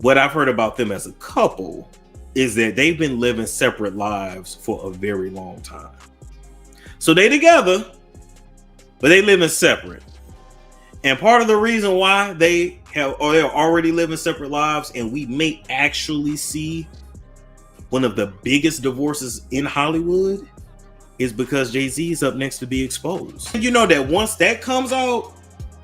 what I've heard about them as a couple is that they've been living separate lives for a very long time. So they together, but they living separate. And part of the reason why they're already living separate lives, and we may actually see one of the biggest divorces in Hollywood, is because Jay-Z is up next to be exposed. And you know that once that comes out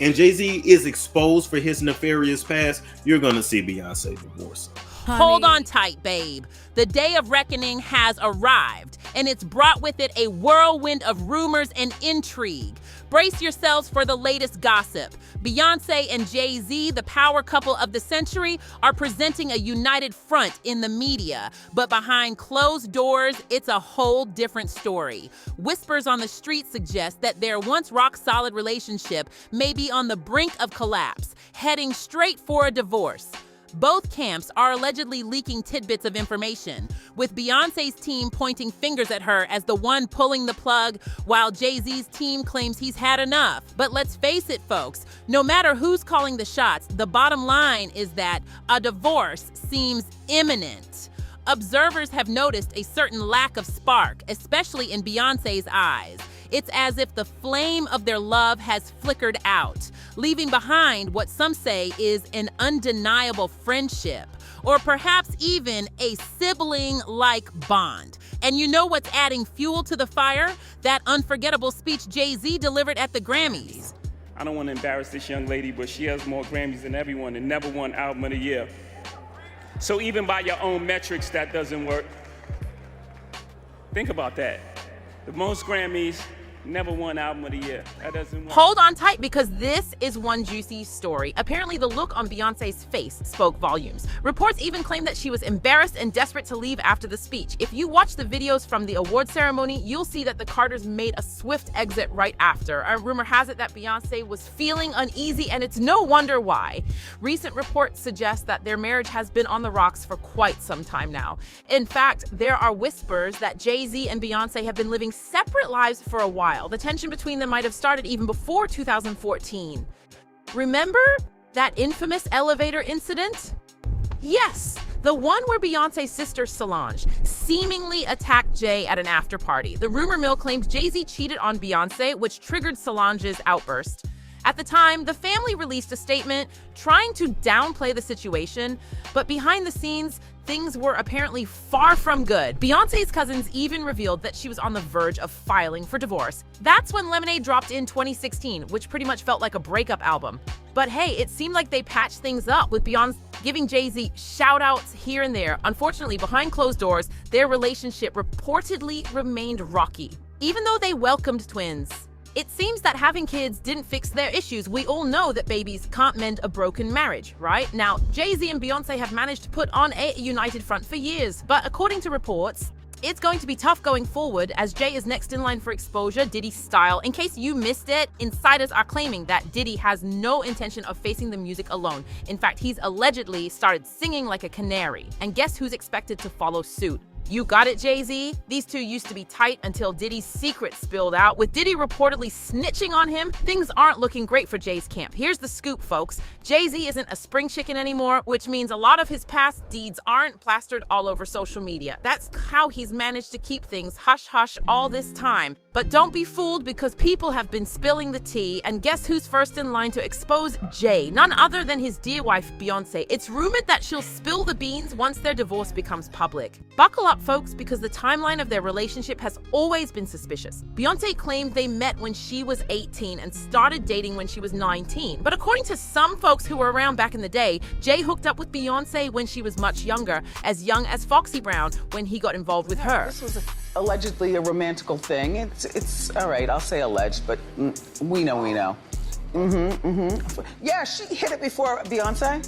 and Jay-Z is exposed for his nefarious past, you're gonna see Beyonce divorce him. Hold on tight, babe. The day of reckoning has arrived, and it's brought with it a whirlwind of rumors and intrigue. Brace yourselves for the latest gossip. Beyonce and Jay-Z, the power couple of the century, are presenting a united front in the media. But behind closed doors, it's a whole different story. Whispers on the street suggest that their once rock-solid relationship may be on the brink of collapse, heading straight for a divorce. Both camps are allegedly leaking tidbits of information, with Beyonce's team pointing fingers at her as the one pulling the plug, while Jay-Z's team claims he's had enough. But let's face it, folks, no matter who's calling the shots, the bottom line is that a divorce seems imminent. Observers have noticed a certain lack of spark, especially in Beyonce's eyes. It's as if the flame of their love has flickered out, leaving behind what some say is an undeniable friendship, or perhaps even a sibling-like bond. And you know what's adding fuel to the fire? That unforgettable speech Jay-Z delivered at the Grammys. I don't want to embarrass this young lady, but she has more Grammys than everyone and never won Album of the Year. So even by your own metrics, that doesn't work. Think about that. The most Grammys, never won Album of the Year. That doesn't work. Hold on tight, because this is one juicy story. Apparently, the look on Beyonce's face spoke volumes. Reports even claim that she was embarrassed and desperate to leave after the speech. If you watch the videos from the award ceremony, you'll see that the Carters made a swift exit right after. A rumor has it that Beyonce was feeling uneasy, and it's no wonder why. Recent reports suggest that their marriage has been on the rocks for quite some time now. In fact, there are whispers that Jay-Z and Beyonce have been living separate lives for a while. The tension between them might have started even before 2014. Remember that infamous elevator incident? Yes, the one where Beyonce's sister Solange seemingly attacked Jay at an after party. The rumor mill claims Jay-Z cheated on Beyonce, which triggered Solange's outburst. At the time, the family released a statement trying to downplay the situation, but behind the scenes, things were apparently far from good. Beyonce's cousins even revealed that she was on the verge of filing for divorce. That's when Lemonade dropped in 2016, which pretty much felt like a breakup album. But hey, it seemed like they patched things up, with Beyonce giving Jay-Z shout-outs here and there. Unfortunately, behind closed doors, their relationship reportedly remained rocky, even though they welcomed twins. It seems that having kids didn't fix their issues. We all know that babies can't mend a broken marriage, right? Now, Jay-Z and Beyonce have managed to put on a united front for years, but according to reports, it's going to be tough going forward, as Jay is next in line for exposure, Diddy style. In case you missed it, insiders are claiming that Diddy has no intention of facing the music alone. In fact, he's allegedly started singing like a canary. And guess who's expected to follow suit? You got it, Jay-Z? These two used to be tight until Diddy's secrets spilled out. With Diddy reportedly snitching on him, things aren't looking great for Jay's camp. Here's the scoop, folks. Jay-Z isn't a spring chicken anymore, which means a lot of his past deeds aren't plastered all over social media. That's how he's managed to keep things hush-hush all this time. But don't be fooled, because people have been spilling the tea, and guess who's first in line to expose Jay? None other than his dear wife, Beyonce. It's rumored that she'll spill the beans once their divorce becomes public. Buckle up, folks, because the timeline of their relationship has always been suspicious. Beyonce claimed they met when she was 18 and started dating when she was 19. But according to some folks who were around back in the day, Jay hooked up with Beyonce when she was much younger, as young as Foxy Brown, when he got involved with her. This was allegedly a romantical thing. It's all right, I'll say alleged, but we know. Yeah, she hit it before Beyonce.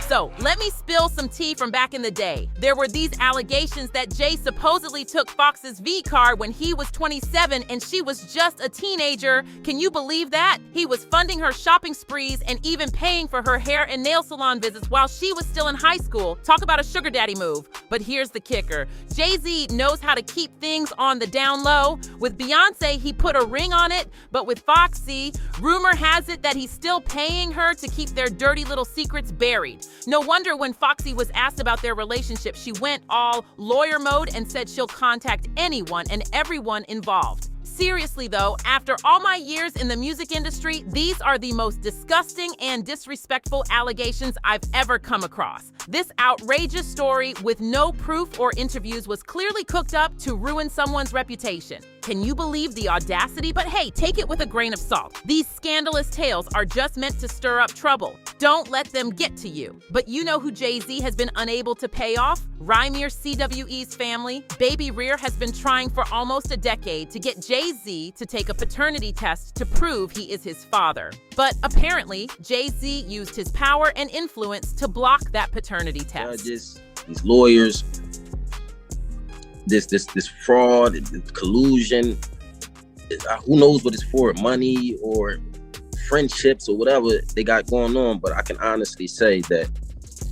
So, let me spill some tea from back in the day. There were these allegations that Jay supposedly took Fox's V card when he was 27 and she was just a teenager. Can you believe that? He was funding her shopping sprees and even paying for her hair and nail salon visits while she was still in high school. Talk about a sugar daddy move. But here's the kicker. Jay-Z knows how to keep things on the down low. With Beyonce, he put a ring on it, but with Foxy, rumor has it that he's still paying her to keep their dirty little secrets buried. No wonder when Foxy was asked about their relationship, she went all lawyer mode and said she'll contact anyone and everyone involved. Seriously though, after all my years in the music industry, these are the most disgusting and disrespectful allegations I've ever come across. This outrageous story with no proof or interviews was clearly cooked up to ruin someone's reputation. Can you believe the audacity? But hey, take it with a grain of salt. These scandalous tales are just meant to stir up trouble. Don't let them get to you. But you know who Jay-Z has been unable to pay off? Rhymier CWE's family. Baby Rear has been trying for almost a decade to get Jay-Z to take a paternity test to prove he is his father. But apparently, Jay-Z used his power and influence to block that paternity test. Judges, these lawyers, this fraud, this collusion, who knows what it's for, money or friendships or whatever they got going on. But I can honestly say that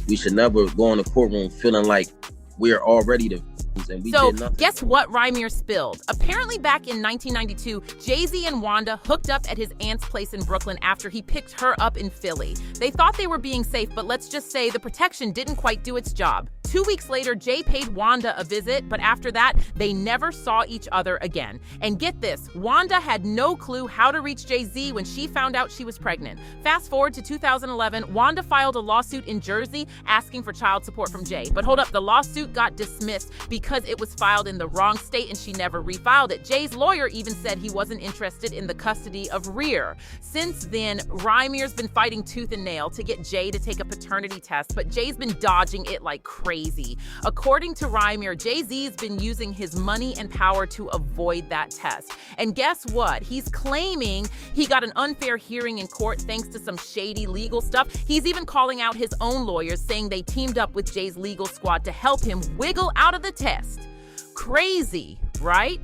we should never go in the courtroom feeling like we're already the and we did nothing. Guess what Rhymier spilled? Apparently back in 1992, Jay-Z and Wanda hooked up at his aunt's place in Brooklyn after he picked her up in Philly. They thought they were being safe, but let's just say the protection didn't quite do its job. 2 weeks later, Jay paid Wanda a visit, but after that, they never saw each other again. And get this, Wanda had no clue how to reach Jay-Z when she found out she was pregnant. Fast forward to 2011, Wanda filed a lawsuit in Jersey asking for child support from Jay. But hold up, the lawsuit got dismissed because it was filed in the wrong state and she never refiled it. Jay's lawyer even said he wasn't interested in the custody of Rear. Since then, Rymier's been fighting tooth and nail to get Jay to take a paternity test, but Jay's been dodging it like crazy. According to Rhymier, Jay-Z's been using his money and power to avoid that test. And guess what? He's claiming he got an unfair hearing in court thanks to some shady legal stuff. He's even calling out his own lawyers, saying they teamed up with Jay's legal squad to help him wiggle out of the test. Crazy, right?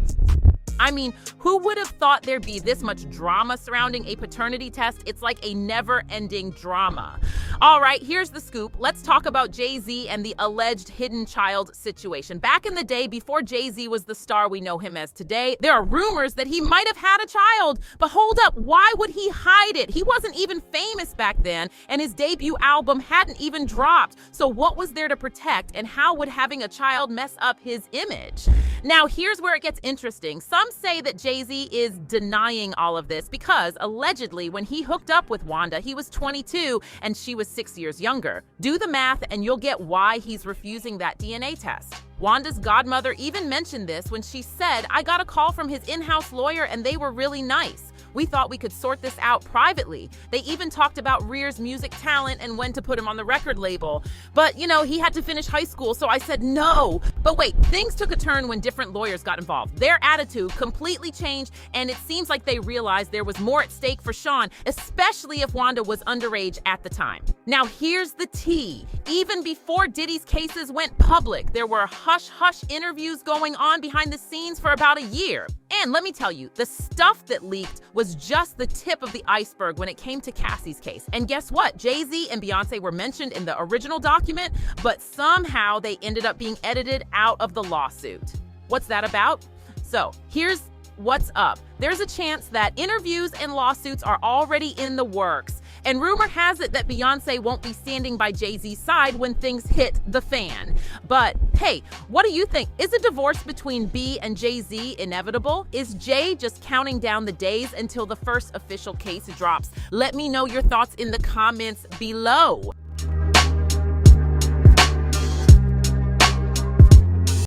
I mean, who would have thought there'd be this much drama surrounding a paternity test? It's like a never-ending drama. All right, here's the scoop. Let's talk about Jay-Z and the alleged hidden child situation. Back in the day, before Jay-Z was the star we know him as today, there are rumors that he might have had a child. But hold up, why would he hide it? He wasn't even famous back then, and his debut album hadn't even dropped. So what was there to protect, and how would having a child mess up his image? Now, here's where it gets interesting. Some say that Jay-Z is denying all of this because, allegedly, when he hooked up with Wanda, he was 22 and she was 6 years younger. Do the math and you'll get why he's refusing that DNA test. Wanda's godmother even mentioned this when she said, "I got a call from his in-house lawyer and they were really nice. We thought we could sort this out privately." They even talked about Rear's music talent and when to put him on the record label. But, you know, he had to finish high school, so I said no. But wait, things took a turn when different lawyers got involved. Their attitude completely changed, and it seems like they realized there was more at stake for Sean, especially if Wanda was underage at the time. Now, here's the tea. Even before Diddy's cases went public, there were hush-hush interviews going on behind the scenes for about a year. And let me tell you, the stuff that leaked was just the tip of the iceberg when it came to Cassie's case. And guess what? Jay-Z and Beyonce were mentioned in the original document, but somehow they ended up being edited out of the lawsuit. What's that about? So here's what's up. There's a chance that interviews and lawsuits are already in the works. And rumor has it that Beyonce won't be standing by Jay-Z's side when things hit the fan. But hey, what do you think? Is a divorce between B and Jay-Z inevitable? Is Jay just counting down the days until the first official case drops? Let me know your thoughts in the comments below.